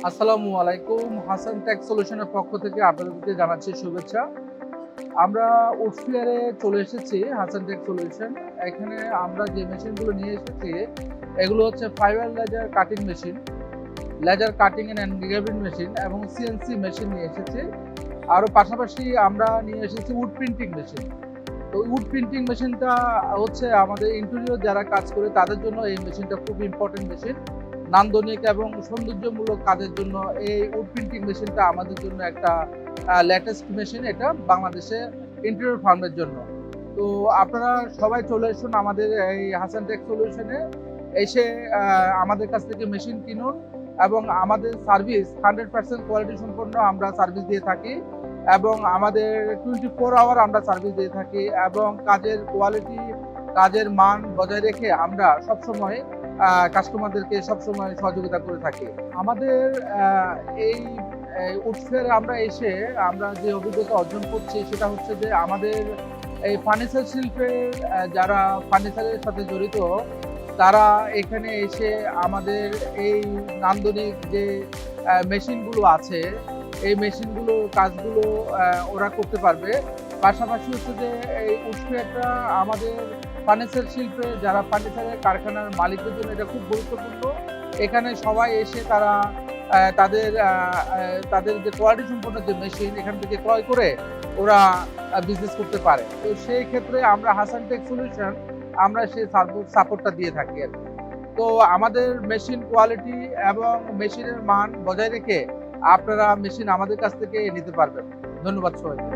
আসসালামু আলাইকুম। হাসান টেক সলিউশনের পক্ষ থেকে আপনাদেরকে জানাচ্ছি শুভেচ্ছা। আমরা উডফেয়ারে চলে এসেছি হাসান টেক সলিউশন। এখানে আমরা যে মেশিনগুলো নিয়ে এসেছি এগুলো হচ্ছে fiber laser cutting machine, laser cutting and engraving machine এবং সিএনসি মেশিন নিয়ে এসেছি। আরও পাশাপাশি আমরা নিয়ে এসেছি উড প্রিন্টিং মেশিন। তো উড প্রিন্টিং মেশিনটা হচ্ছে আমাদের ইন্টেরিয়র যারা কাজ করে তাদের জন্য এই মেশিনটা খুব ইম্পর্টেন্ট মেশিন। নান্দনিক এবং সৌন্দর্যমূলক কাজের জন্য এই উড প্রিন্টিং মেশিনটা আমাদের জন্য একটা লেটেস্ট মেশিন, এটা বাংলাদেশে ইন্টেরিয়র ফার্মের জন্য। তো আপনারা সবাই চলে আসুন আমাদের এই হাসান টেক সলিউশনে, এসে আমাদের কাছ থেকে মেশিন কিনুন এবং আমাদের সার্ভিস 100% কোয়ালিটি সম্পন্ন আমরা সার্ভিস দিয়ে থাকি এবং আমাদের 24 আওয়ার আমরা সার্ভিস দিয়ে থাকি এবং কাজের কোয়ালিটি, কাজের মান বজায় রেখে আমরা সবসময় কাস্টমারদেরকে সবসময় সহযোগিতা করে থাকি। আমাদের এই উডফেয়ারে আমরা এসে আমরা যে অভিজ্ঞতা অর্জন করছি সেটা হচ্ছে যে আমাদের এই ফার্নিচার শিল্পের যারা ফার্নিচারের সাথে জড়িত তারা এখানে এসে আমাদের এই নান্দনিক যে মেশিনগুলো আছে এই মেশিনগুলো কাজগুলো ওরা করতে পারবে। পাশাপাশি হচ্ছে যে এই উডফেয়ারটা আমাদের ফার্নিচার শিল্পে যারা ফার্নিচারের কারখানার মালিকদের জন্য এটা খুব গুরুত্বপূর্ণ। এখানে সবাই এসে তারা তাদের তাদের যে কোয়ালিটি সম্পন্ন যে মেশিন এখান থেকে ক্রয় করে ওরা বিজনেস করতে পারে। তো সেই ক্ষেত্রে আমরা হাসান টেক সলিউশন আমরা সেই সাপোর্টটা দিয়ে থাকি আর কি। তো আমাদের মেশিন কোয়ালিটি এবং মেশিনের মান বজায় রেখে আপনারা মেশিন আমাদের কাছ থেকে নিতে পারবেন। ধন্যবাদ সবাইকে।